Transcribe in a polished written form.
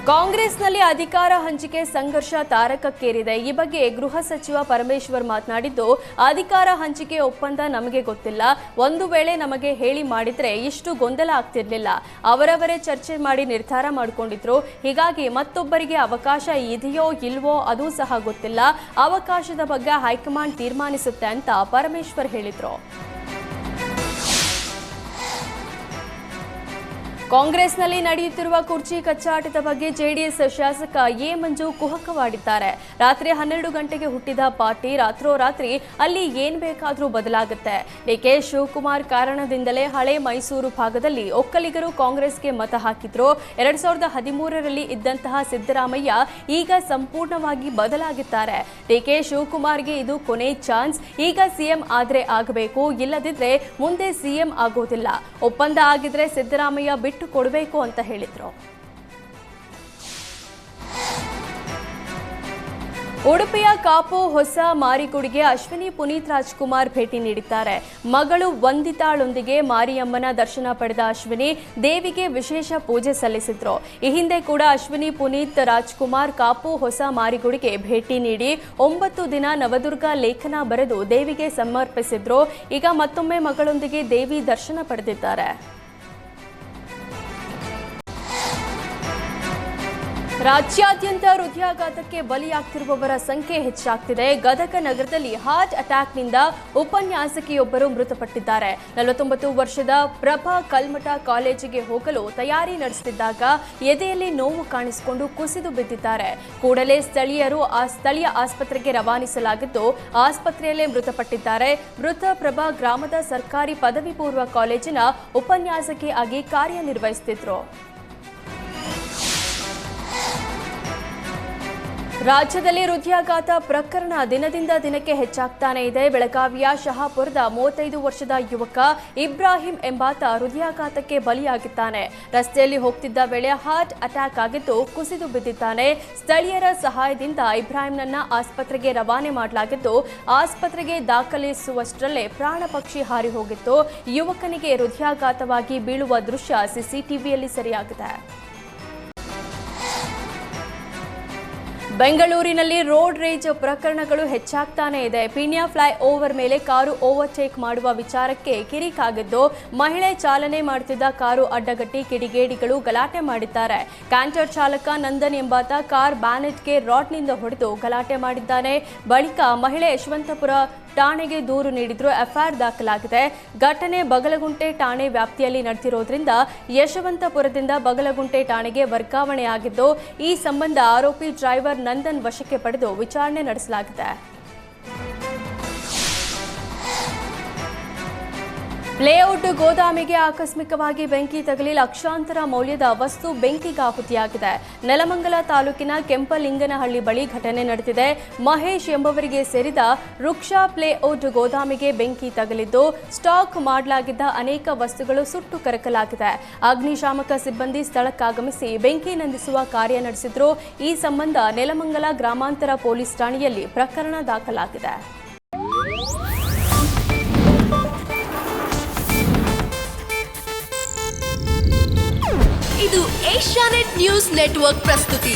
ಕಾಂಗ್ರೆಸ್ನಲ್ಲಿ ಅಧಿಕಾರ ಹಂಚಿಕೆ ಸಂಘರ್ಷ ತಾರಕಕ್ಕೇರಿದೆ. ಈ ಬಗ್ಗೆ ಗೃಹ ಸಚಿವ ಪರಮೇಶ್ವರ್ ಮಾತನಾಡಿದ್ದು, ಅಧಿಕಾರ ಹಂಚಿಕೆ ಒಪ್ಪಂದ ನಮಗೆ ಗೊತ್ತಿಲ್ಲ. ಒಂದು ವೇಳೆ ನಮಗೆ ಹೇಳಿ ಮಾಡಿದ್ರೆ ಇಷ್ಟು ಗೊಂದಲ ಆಗ್ತಿರ್ಲಿಲ್ಲ. ಅವರವರೇ ಚರ್ಚೆ ಮಾಡಿ ನಿರ್ಧಾರ ಮಾಡಿಕೊಂಡಿದ್ರು. ಹೀಗಾಗಿ ಮತ್ತೊಬ್ಬರಿಗೆ ಅವಕಾಶ ಇದೆಯೋ ಇಲ್ವೋ ಅದು ಸಹ ಗೊತ್ತಿಲ್ಲ. ಅವಕಾಶದ ಬಗ್ಗೆ ಹೈಕಮಾಂಡ್ ತೀರ್ಮಾನಿಸುತ್ತೆ ಅಂತ ಪರಮೇಶ್ವರ್ ಹೇಳಿದ್ರು. ಕಾಂಗ್ರೆಸ್ನಲ್ಲಿ ನಡೆಯುತ್ತಿರುವ ಕುರ್ಚಿ ಕಚ್ಚಾಟದ ಬಗ್ಗೆ ಜೆಡಿಎಸ್ ಶಾಸಕ ಎ ಮಂಜು ಕುಹಕವಾಡಿದ್ದಾರೆ. ರಾತ್ರಿ 12 ಗಂಟೆಗೆ ಹುಟ್ಟಿದ ಪಾರ್ಟಿ ರಾತ್ರೋರಾತ್ರಿ ಅಲ್ಲಿ ಏನ್ ಬೇಕಾದ್ರೂ ಬದಲಾಗುತ್ತೆ. ಡಿಕೆ ಶಿವಕುಮಾರ್ ಕಾರಣದಿಂದಲೇ ಹಳೆ ಮೈಸೂರು ಭಾಗದಲ್ಲಿ ಒಕ್ಕಲಿಗರು ಕಾಂಗ್ರೆಸ್ಗೆ ಮತ ಹಾಕಿದ್ರು. 2013ರಲ್ಲಿ ಇದ್ದಂತಹ ಸಿದ್ದರಾಮಯ್ಯ ಈಗ ಸಂಪೂರ್ಣವಾಗಿ ಬದಲಾಗಿದ್ದಾರೆ. ಡಿಕೆ ಶಿವಕುಮಾರ್ಗೆ ಇದು ಕೊನೆ ಚಾನ್ಸ್. ಈಗ ಸಿಎಂ ಆದ್ರೆ ಆಗಬೇಕು, ಇಲ್ಲದಿದ್ರೆ ಮುಂದೆ ಸಿಎಂ ಆಗೋದಿಲ್ಲ. ಒಪ್ಪಂದ ಆಗಿದ್ರೆ ಸಿದ್ದರಾಮಯ್ಯ ಬಿಟ್ಟು ಕೊಡಬೇಕು ಅಂತ ಹೇಳಿದ್ರು. ಉಡುಪಿಯ ಕಾಪು ಹೊಸ ಮಾರಿಗುಡಿಗೆ ಅಶ್ವಿನಿ ಪುನೀತ್ ರಾಜ್ಕುಮಾರ್ ಭೇಟಿ ನೀಡಿದ್ದಾರೆ. ಮಗಳು ವಂದಿತಾಳೊಂದಿಗೆ ಮಾರಿಯಮ್ಮನ ದರ್ಶನ ಪಡೆದ ಅಶ್ವಿನಿ ದೇವಿಗೆ ವಿಶೇಷ ಪೂಜೆ ಸಲ್ಲಿಸಿದ್ರು. ಈ ಹಿಂದೆ ಕೂಡ ಅಶ್ವಿನಿ ಪುನೀತ್ ರಾಜ್ಕುಮಾರ್ ಕಾಪು ಹೊಸ ಮಾರಿಗುಡಿಗೆ ಭೇಟಿ ನೀಡಿ 9 ದಿನ ನವದುರ್ಗ ಲೇಖನ ಬರೆದು ದೇವಿಗೆ ಸಮರ್ಪಿಸಿದ್ರು. ಈಗ ಮತ್ತೊಮ್ಮೆ ಮಗಳೊಂದಿಗೆ ದೇವಿ ದರ್ಶನ ಪಡೆದಿದ್ದಾರೆ. ರಾಜ್ಯಾದ್ಯಂತ ಹೃದಯಾಘಾತಕ್ಕೆ ಬಲಿಯಾಗ್ತಿರುವವರ ಸಂಖ್ಯೆ ಹೆಚ್ಚಾಗ್ತಿದೆ. ಗದಗ ನಗರದಲ್ಲಿ ಹಾರ್ಟ್ ಅಟ್ಯಾಕ್ನಿಂದ ಉಪನ್ಯಾಸಕಿಯೊಬ್ಬರು ಮೃತಪಟ್ಟಿದ್ದಾರೆ. 49 ವರ್ಷದ ಪ್ರಭಾ ಕಲ್ಮಠ ಕಾಲೇಜಿಗೆ ಹೋಗಲು ತಯಾರಿ ನಡೆಸುತ್ತಿದ್ದಾಗ ಎದೆಯಲ್ಲಿ ನೋವು ಕಾಣಿಸಿಕೊಂಡು ಕುಸಿದು ಬಿದ್ದಿದ್ದಾರೆ. ಕೂಡಲೇ ಸ್ಥಳೀಯ ಆಸ್ಪತ್ರೆಗೆ ರವಾನಿಸಲಾಗಿದ್ದು ಆಸ್ಪತ್ರೆಯಲ್ಲೇ ಮೃತಪಟ್ಟಿದ್ದಾರೆ. ಮೃತ ಪ್ರಭಾ ಗ್ರಾಮದ ಸರ್ಕಾರಿ ಪದವಿ ಪೂರ್ವ ಕಾಲೇಜಿನ ಉಪನ್ಯಾಸಕಿ ಆಗಿ ಕಾರ್ಯನಿರ್ವಹಿಸುತ್ತಿದ್ದರು. ರಾಜ್ಯದಲ್ಲಿ ಹೃದಯಾಘಾತ ಪ್ರಕರಣ ದಿನದಿಂದ ದಿನಕ್ಕೆ ಹೆಚ್ಚಾಗ್ತಾನೆ ಇದೆ. ಬೆಳಗಾವಿಯ ಶಹಾಪುರದ 35 ವರ್ಷದ ಯುವಕ ಇಬ್ರಾಹಿಂ ಎಂಬಾತ ಹೃದಯಾಘಾತಕ್ಕೆ ಬಲಿಯಾಗಿದ್ದಾನೆ. ರಸ್ತೆಯಲ್ಲಿ ಹೋಗ್ತಿದ್ದ ವೇಳೆ ಹಾರ್ಟ್ ಅಟ್ಯಾಕ್ ಆಗಿದ್ದು ಕುಸಿದು ಬಿದ್ದಿದ್ದಾನೆ. ಸ್ಥಳೀಯರ ಸಹಾಯದಿಂದ ಇಬ್ರಾಹಿಂನನ್ನ ಆಸ್ಪತ್ರೆಗೆ ರವಾನೆ ಮಾಡಲಾಗಿದ್ದು ಆಸ್ಪತ್ರೆಗೆ ದಾಖಲಿಸುವಷ್ಟರಲ್ಲೇ ಪ್ರಾಣ ಪಕ್ಷಿ ಹಾರಿ ಹೋಗಿತ್ತು. ಯುವಕನಿಗೆ ಹೃದಯಾಘಾತವಾಗಿ ಬೀಳುವ ದೃಶ್ಯ ಸಿಸಿಟಿವಿಯಲ್ಲಿ ಸೆರೆಯಾಗಿದೆ. ಬೆಂಗಳೂರಿನಲ್ಲಿ ರೋಡ್ ರೇಜ್ ಪ್ರಕರಣಗಳು ಹೆಚ್ಚಾಗ್ತಾನೆ ಇದೆ. ಪೀಣ್ಯ ಫ್ಲೈ ಓವರ್ ಮೇಲೆ ಕಾರು ಓವರ್ಟೇಕ್ ಮಾಡುವ ವಿಚಾರಕ್ಕೆ ಕಿರಿಕಾಗಿದ್ದು ಮಹಿಳೆ ಚಾಲನೆ ಮಾಡುತ್ತಿದ್ದ ಕಾರು ಅಡ್ಡಗಟ್ಟಿ ಕಿಡಿಗೇಡಿಗಳು ಗಲಾಟೆ ಮಾಡಿದ್ದಾರೆ. ಕ್ಯಾಂಟರ್ ಚಾಲಕ ನಂದನ್ ಎಂಬಾತ ಕಾರ್ ಬ್ಯಾನೆಟ್ಗೆ ರಾಡ್ನಿಂದ ಹೊಡೆದು ಗಲಾಟೆ ಮಾಡಿದ್ದಾನೆ. ಬಳಿಕ ಮಹಿಳೆ ಯಶವಂತಪುರ ಠಾಣೆಗೆ ದೂರು ನೀಡಿದ್ರು. ಎಫ್ಐಆರ್ ದಾಖಲಾಗಿದೆ. ಘಟನೆ ಬಗಲಗುಂಟೆ ಠಾಣೆ ವ್ಯಾಪ್ತಿಯಲ್ಲಿ ನಡೆದಿರೋದ್ರಿಂದ ಯಶವಂತಪುರದಿಂದ ಬಗಲಗುಂಟೆ ಠಾಣೆಗೆ ವರ್ಗಾವಣೆಯಾಗಿದ್ದು ಈ ಸಂಬಂಧ ಆರೋಪಿ ಡ್ರೈವರ್ ನಂದನ್ ವಶಕ್ಕೆ ಪಡೆದು ವಿಚಾರಣೆ ನಡೆಸಲಾಗಿದೆ. ಪ್ಲೇಔಟ್ ಗೋದಾಮಿಗೆ ಆಕಸ್ಮಿಕವಾಗಿ ಬೆಂಕಿ ತಗುಲಿ ಲಕ್ಷಾಂತರ ಮೌಲ್ಯದ ವಸ್ತು ಬೆಂಕಿಗಾಹುತಿಯಾಗಿದೆ. ನೆಲಮಂಗಲ ತಾಲೂಕಿನ ಕೆಂಪಲಿಂಗನಹಳ್ಳಿ ಬಳಿ ಘಟನೆ ನಡೆದಿದೆ. ಮಹೇಶ್ ಎಂಬವರಿಗೆ ಸೇರಿದ ವೃಕ್ಷ ಪ್ಲೇಔಟ್ ಗೋದಾಮಿಗೆ ಬೆಂಕಿ ತಗುಲಿದ್ದು ಸ್ಟಾಕ್ ಮಾಡಲಾಗಿದ್ದ ಅನೇಕ ವಸ್ತುಗಳು ಸುಟ್ಟು ಕರಕಲಾಗಿದೆ. ಅಗ್ನಿಶಾಮಕ ಸಿಬ್ಬಂದಿ ಸ್ಥಳಕ್ಕಾಗಮಿಸಿ ಬೆಂಕಿ ನಂದಿಸುವ ಕಾರ್ಯ ನಡೆಸಿದ್ರು. ಈ ಸಂಬಂಧ ನೆಲಮಂಗಲ ಗ್ರಾಮಾಂತರ ಪೊಲೀಸ್ ಠಾಣೆಯಲ್ಲಿ ಪ್ರಕರಣ ದಾಖಲಾಗಿದೆ. ಇದು ಏಷ್ಯಾನೆಟ್ ನ್ಯೂಸ್ ನೆಟ್ವರ್ಕ್ ಪ್ರಸ್ತುತಿ.